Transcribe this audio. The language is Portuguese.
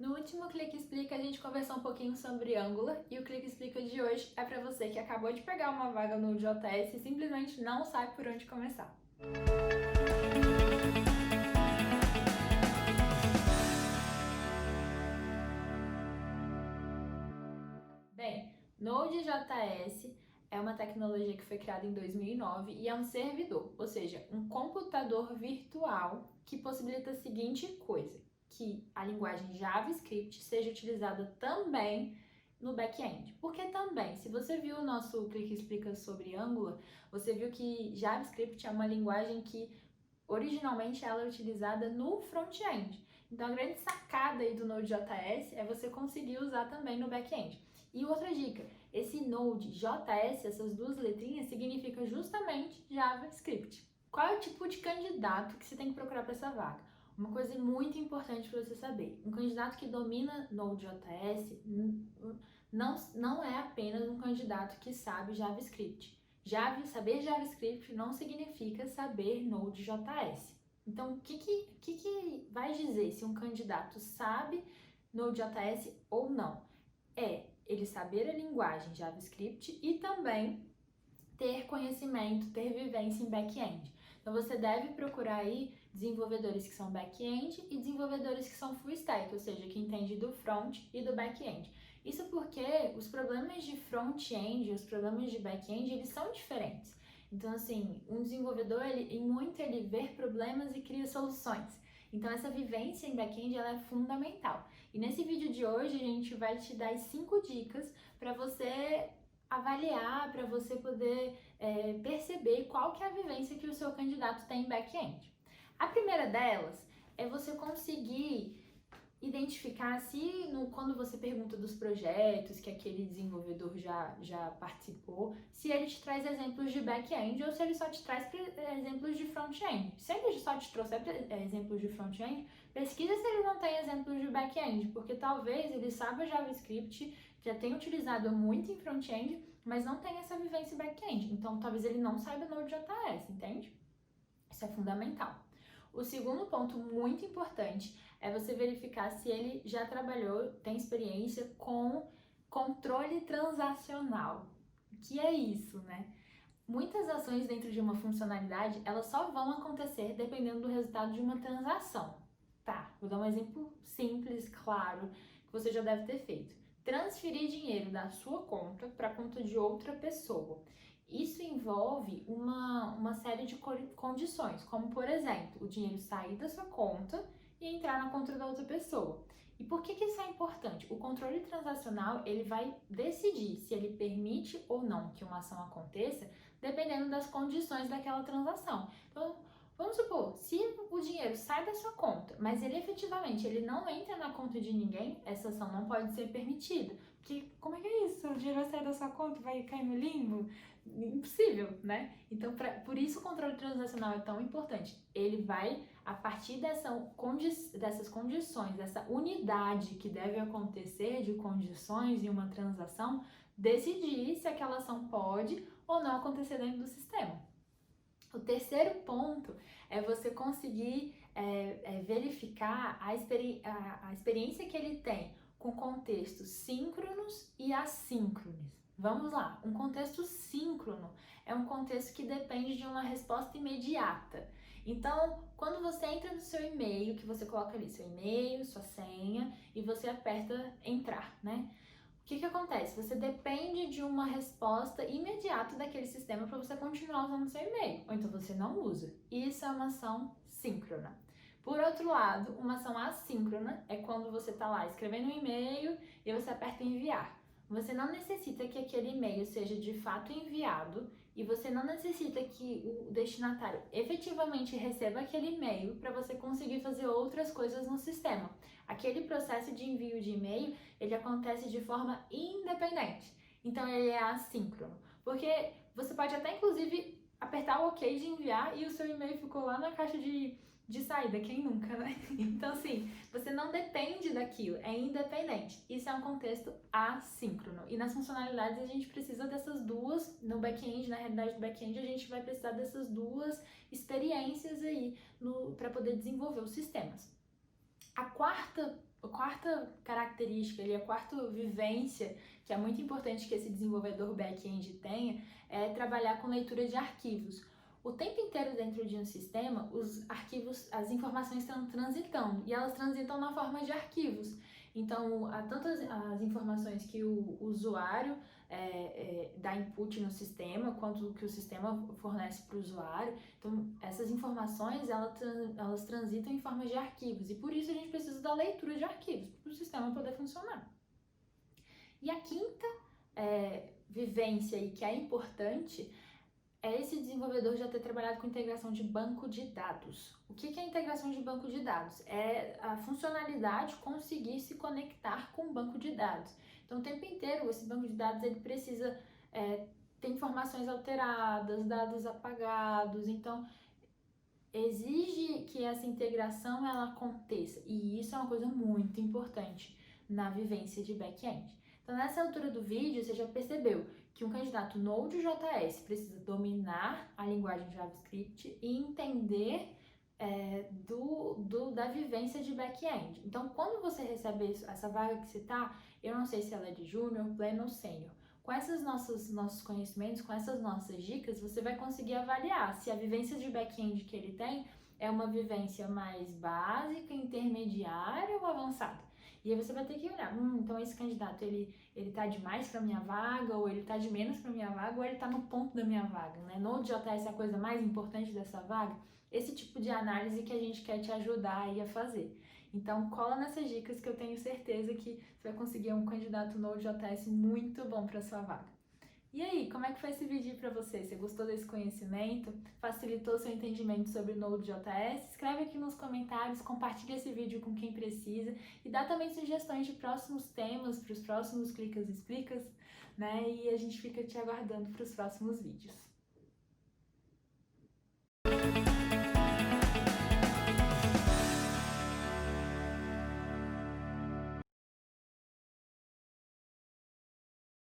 No último Clique Explica, a gente conversou um pouquinho sobre Angular e o Clique Explica de hoje é para você que acabou de pegar uma vaga no JS e simplesmente não sabe por onde começar. Bem, Node.js é uma tecnologia que foi criada em 2009 e é um servidor, ou seja, um computador virtual que possibilita a seguinte coisa, que a linguagem JavaScript seja utilizada também no back-end. Porque também, se você viu o nosso Clique Explica sobre Angular, você viu que JavaScript é uma linguagem que originalmente ela é utilizada no front-end. Então a grande sacada aí do Node.js é você conseguir usar também no back-end. E outra dica, esse Node.js, essas duas letrinhas, significa justamente JavaScript. Qual é o tipo de candidato que você tem que procurar para essa vaga? Uma coisa muito importante para você saber, um candidato que domina Node.js não é apenas um candidato que sabe JavaScript. Saber JavaScript não significa saber Node.js. Então, o que vai dizer se um candidato sabe Node.js ou não? É ele saber a linguagem JavaScript e também ter conhecimento, ter vivência em back-end. Então você deve procurar aí desenvolvedores que são back-end e desenvolvedores que são full stack, ou seja, que entende do front e do back-end. Isso porque os problemas de front-end e os problemas de back-end, eles são diferentes. Então, assim, um desenvolvedor, ele vê problemas e cria soluções. Então, essa vivência em back-end, ela é fundamental. E nesse vídeo de hoje, a gente vai te dar 5 dicas para você avaliar, para você poder perceber qual que é a vivência que o seu candidato tem em back-end. A primeira delas é você conseguir identificar se quando você pergunta dos projetos que aquele desenvolvedor já participou, se ele te traz exemplos de back-end ou se ele só te traz exemplos de front-end. Se ele só te trouxer exemplos de front-end, pesquisa se ele não tem exemplos de back-end, porque talvez ele saiba JavaScript, já tenha utilizado muito em front-end, mas não tem essa vivência em back-end. Então, talvez ele não saiba Node.js, entende? Isso é fundamental. O segundo ponto muito importante é você verificar se ele já trabalhou, tem experiência com controle transacional. O que é isso, né? Muitas ações dentro de uma funcionalidade, elas só vão acontecer dependendo do resultado de uma transação. Tá, vou dar um exemplo simples, claro, que você já deve ter feito. Transferir dinheiro da sua conta para a conta de outra pessoa. Isso envolve uma série de condições, como por exemplo, o dinheiro sair da sua conta e entrar na conta da outra pessoa. E por que isso é importante? O controle transacional, ele vai decidir se ele permite ou não que uma ação aconteça, dependendo das condições daquela transação. Então, vamos supor, se o dinheiro sai da sua conta, mas ele efetivamente ele não entra na conta de ninguém, essa ação não pode ser permitida. Porque como é que é isso? O dinheiro vai sair da sua conta e vai cair no limbo? Impossível, né? Então, por isso o controle transacional é tão importante. Ele vai, a partir dessas condições, dessa unidade que deve acontecer de condições em uma transação, decidir se aquela ação pode ou não acontecer dentro do sistema. O terceiro ponto é você conseguir verificar a experiência que ele tem com contextos síncronos e assíncronos. Vamos lá, um contexto síncrono é um contexto que depende de uma resposta imediata. Então, quando você entra no seu e-mail, que você coloca ali seu e-mail, sua senha e você aperta entrar, né? O que acontece? Você depende de uma resposta imediata daquele sistema para você continuar usando seu e-mail, ou então você não usa. Isso é uma ação síncrona. Por outro lado, uma ação assíncrona é quando você está lá escrevendo um e-mail e você aperta enviar. Você não necessita que aquele e-mail seja de fato enviado e você não necessita que o destinatário efetivamente receba aquele e-mail para você conseguir fazer outras coisas no sistema. Aquele processo de envio de e-mail, ele acontece de forma independente. Então ele é assíncrono, porque você pode até inclusive apertar o OK de enviar e o seu e-mail ficou lá na caixa de saída, quem nunca, né? Então, assim, você não depende daquilo, é independente. Isso é um contexto assíncrono. E nas funcionalidades a gente precisa dessas duas, no back-end, na realidade do back-end, a gente vai precisar dessas duas experiências aí para poder desenvolver os sistemas. A quarta A quarta característica, a quarta vivência, que é muito importante que esse desenvolvedor back-end tenha, é trabalhar com leitura de arquivos. O tempo inteiro dentro de um sistema, os arquivos, as informações estão transitando, e elas transitam na forma de arquivos. Então, há tantas as informações que o usuário dá input no sistema, quanto que o sistema fornece para o usuário. Então, essas informações, elas transitam em forma de arquivos, e por isso a gente precisa da leitura de arquivos, para o sistema poder funcionar. E a quinta vivência, e que é importante, é esse desenvolvedor já ter trabalhado com integração de banco de dados. O que é integração de banco de dados? É a funcionalidade conseguir se conectar com o banco de dados. Então, o tempo inteiro, esse banco de dados ele precisa ter informações alteradas, dados apagados. Então, exige que essa integração ela aconteça. E isso é uma coisa muito importante na vivência de back-end. Então, nessa altura do vídeo, você já percebeu que um candidato Node.js precisa dominar a linguagem JavaScript e entender da vivência de back-end. Então, quando você recebe essa vaga que você está, eu não sei se ela é de júnior, pleno ou sênior. Com esses nossos conhecimentos, com essas nossas dicas, você vai conseguir avaliar se a vivência de back-end que ele tem é uma vivência mais básica, intermediária ou avançada. E aí você vai ter que olhar, então esse candidato, ele tá demais para minha vaga, ou ele tá de menos para minha vaga, ou ele tá no ponto da minha vaga, né? Node.js é a coisa mais importante dessa vaga? Esse tipo de análise que a gente quer te ajudar aí a fazer. Então, cola nessas dicas que eu tenho certeza que você vai conseguir um candidato Node.js muito bom para sua vaga. E aí, como é que foi esse vídeo para você? Você gostou desse conhecimento? Facilitou seu entendimento sobre Node.js? Escreve aqui nos comentários, compartilha esse vídeo com quem precisa e dá também sugestões de próximos temas para os próximos Clicas e Explicas, né? E a gente fica te aguardando para os próximos vídeos.